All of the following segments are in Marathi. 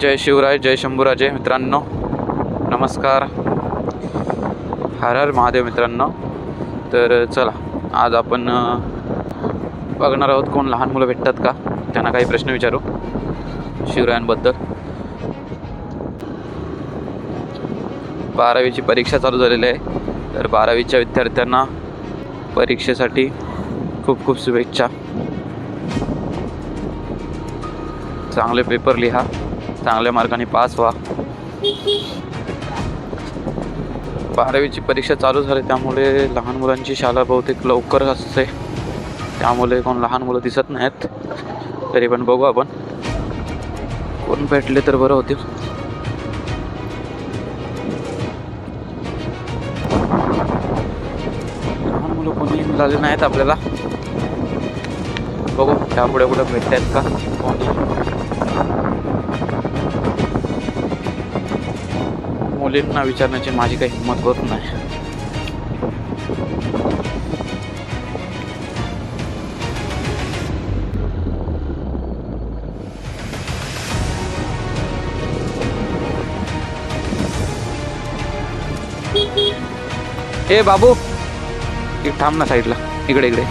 जय शिवराय, जय शंभूराजे मित्रांनो, नमस्कार, हर हर महादेव मित्रांनो. तर चला, आज आपण बघणार आहोत कोण लहान मुलं भेटतात का, त्यांना काही प्रश्न विचारू शिवरायांबद्दल. 12वीची परीक्षा चालू झालेली आहे, तर 12वीच्या विद्यार्थ्यांना परीक्षेसाठी खूप खूप शुभेच्छा. चांगले पेपर लिहा, चांगल्या मार्काने पास व्हा. 12वीची परीक्षा चालू झाली, त्यामुळे लहान मुलांची शाळा बहुतेक लवकर असते, त्यामुळे कोण लहान मुलं दिसत नाहीत. तरी पण बघू आपण, कोण भेटले तर बरं होतील. लहान मुलं कोणी मिळाले नाहीत आपल्याला. बघू त्यापुढे कुठे भेटतात का कोणी. मुलींना विचारण्याची माझी काही हिंमत होत नाही. ए बाबू, एक थांब ना साईडला, इकडे इकडे.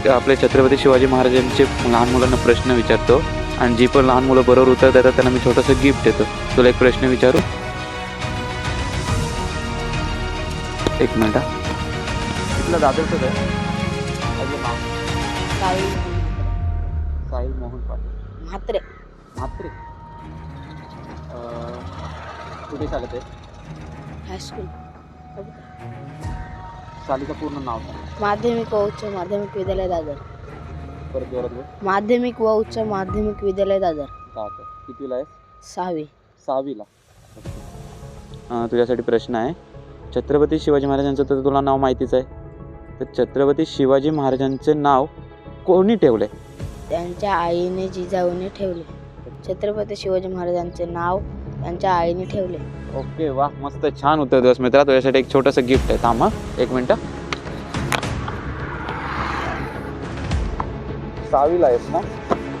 आपले छत्रपती शिवाजी महाराजांचे लहान मुलांना प्रश्न विचारतो, आणि जी पण लहान मुलं बरोबर उत्तर देतात त्यांना मी छोटंसं गिफ्ट देतो. तुला एक प्रश्न विचारू? एक मिनिट. तिथलं दादरचं काय? साहिल मोहन पाटील म्हात्रे. म्हात्रे. कुठे चालत आहे? हायस्कूल. शाळेचं पूर्ण नाव सांग. माध्यमिक व उच्च माध्यमिक विद्यालय दादर. परत जोरात बोल. माध्यमिक व उच्च माध्यमिक विद्यालय दादर. कितवीला आहे? 6वी. 6वीला. तुझ्यासाठी प्रश्न आहे. छत्रपती शिवाजी महाराजांचं तर तुला नाव माहितीच आहे, तर छत्रपती शिवाजी महाराजांचे नाव कोणी ठेवले? त्यांच्या आईने जिजाऊने ठेवले. छत्रपती शिवाजी महाराजांचे नाव त्यांच्या आईने ठेवले. ओके, वा, मस्त, छान उत्तर दिवस मित्रा. तुझ्यासाठी एक छोटंसं गिफ्ट आहे. थांब एक मिनिट. 6वीला आहेस ना?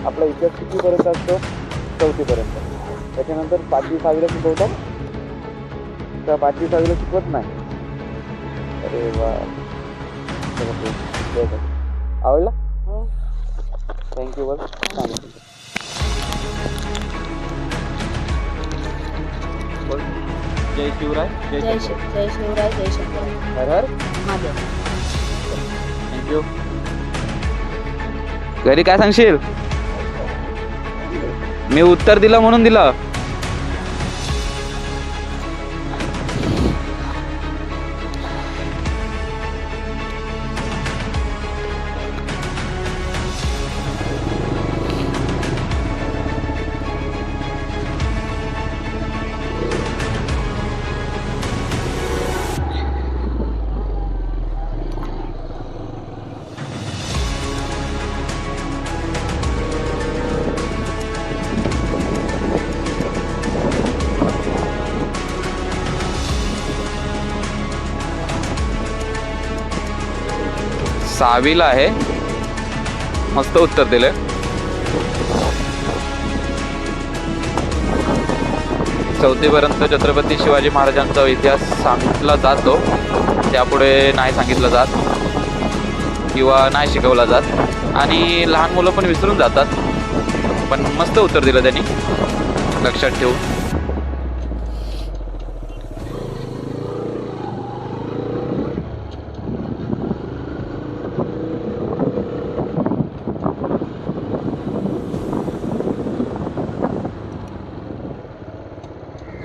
आपला इतिहास कितीपर्यंत असतो? 4थीपर्यंत. त्याच्यानंतर 5वी 6वीला शिकवतात का? 5वी 6वीला शिकवत नाही. अरे वा, आवडला? थँक्यू. बस जय शिवराय, जय शिवराय, जय शंकर. हर हर महादेव. थँक्यू. घरी काय सांगशील? मी उत्तर दिलं म्हणून दिलं. सहावीला आहे. मस्त उत्तर दिले. चौथीपर्यंत छत्रपती शिवाजी महाराजांचा इतिहास सांगितला जातो, त्यापुढे नाही सांगितलं जात किंवा नाही शिकवला जात, आणि लहान मुलं पण विसरून जातात. पण मस्त उत्तर दिलं त्यांनी, लक्षात ठेवू.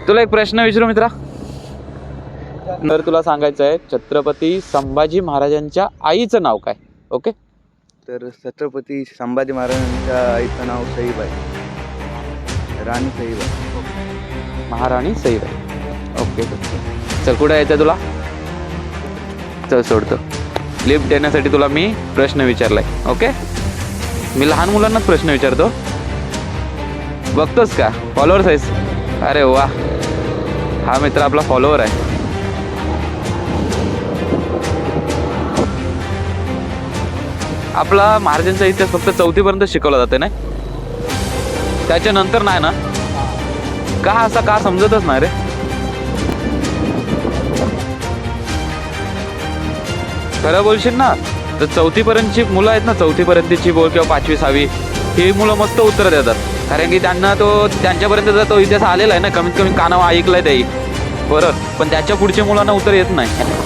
तुला एक प्रश्न विचारू मित्रा. तर तुला सांगायचं आहे, छत्रपती संभाजी महाराजांच्या आईचं नाव काय? ओके. तर छत्रपती संभाजी महाराजांच्या आईचं नाव सईबाई, राणी सईबाई. महाराणी सईबाई. ओके. चल, कुठे यायचं तुला? चल सोडतो. लिफ्ट देण्यासाठी तुला मी प्रश्न विचारलाय. ओके. मी लहान मुलांनाच प्रश्न विचारतो, बघतोस का? फॉलोअर्स आहेस? अरे वा, हा मित्र आपला फॉलोअर आहे. आपला महाराजांचा इतिहास फक्त 4थीपर्यंत शिकवला जाते ना? त्याच्यानंतर नाही ना? का असं का समजतच नाही रे. खरं बोलशील ना तर 4थी पर्यंतची मुलं आहेत ना, 4थी पर्यंतची बोल किंवा 5वी 6वी, ही मुलं मस्त उत्तर देतात. कारण की त्यांना तो त्यांच्यापर्यंत तो इतिहास आलेला आहे ना, कमीत कमी कानावर ऐकलंय त्याही बरं. पण त्याच्या पुढच्या मुलांना उत्तर येत नाही.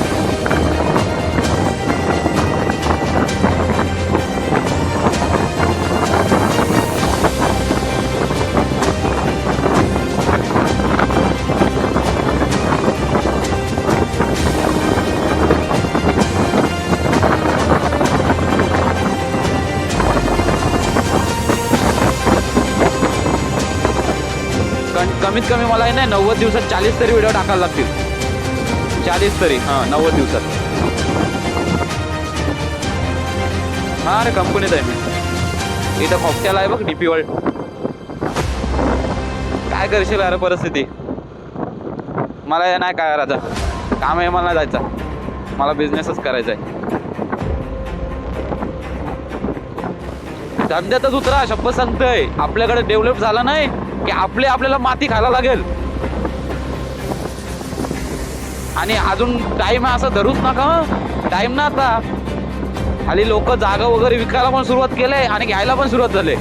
कमीत कमी मला नाही 90 दिवसात 40 तरी व्हिडिओ टाकायला लागतील. 40 तरी, हां 90 दिवसात. हा अरे कंपनीत आहे मी. इथं कॉकटेल आहे बघ, DP वर्ल्ड. काय करशील अरे परिस्थिती. मला नाही काय आता काम आहे, मला नाही जायचं. मला बिझनेसच करायचा आहे. धंद्यातच उतरा, शपथ सांगतोय. आपल्याकडे डेव्हलप झाला नाही की आपल्याला माती खायला लागेल. आणि अजून टाइम आहे असं धरूच नका. टाइम ना आता. खाली लोक जागा वगैरे विकायला पण सुरुवात केले आणि घ्यायला पण सुरुवात झाले.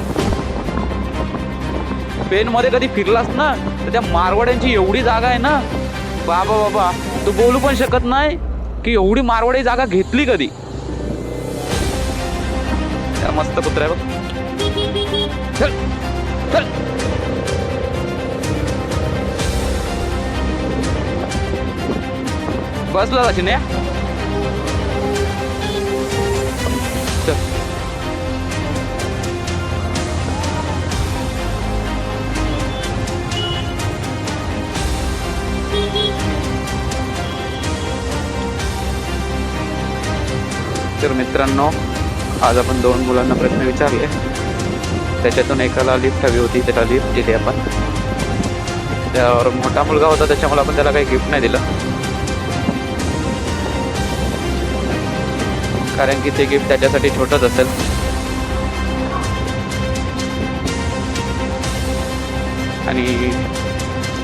पेन मध्ये कधी फिरलास ना तर त्या मारवाड्यांची एवढी जागा आहे ना, बाबा बाबा तू बोलू पण शकत नाही की एवढी मारवाडी जागा घेतली कधी. त्या मस्त कुत्रा आहे बघ. चल चल. बसला जाशील या. चल. तर मित्रांनो, आज आपण 2 मुलांना प्रश्न विचारले. त्याच्यातून एकाला लिफ्ट हवी होती, त्याला लिफ्ट दिली आपण. त्यावर मोठा मुलगा होता त्याच्यामुळे आपण त्याला काही गिफ्ट नाही दिलं, कारण की ते गिफ्ट त्याच्यासाठी छोटंच असेल. आणि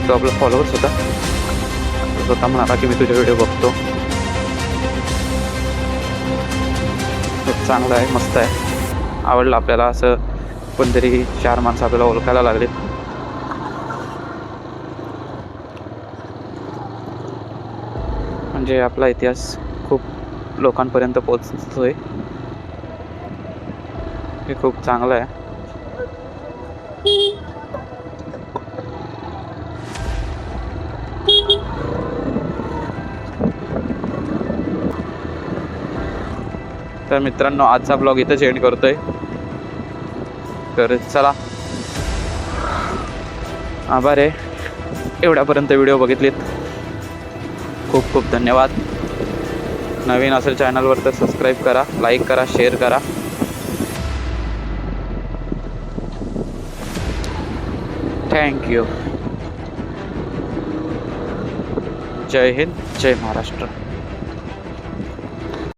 तो आपला फॉलोअर्स होता. तो स्वतः म्हणाला की मी तुझे व्हिडिओ बघतो, खूप चांगलं आहे, मस्त आहे, आवडलं आपल्याला. असं पण तरी 4 माणसं आपल्याला ओळखायला लागलीत. म्हणजे आपला इतिहास खूप लोकांपर्यंत पोहोचतोय, हे खूप चांगलं आहे. तर मित्रांनो, आजचा ब्लॉग इथंच एंड करतोय. तर चला, आभार आहे एवढ्यापर्यंत व्हिडिओ बघितलीत. खूप खूप धन्यवाद. नवीन असेल चॅनलवर तर सबस्क्राईब करा, लाईक करा, शेअर करा. थँक्यू. जय हिंद, जय महाराष्ट्र.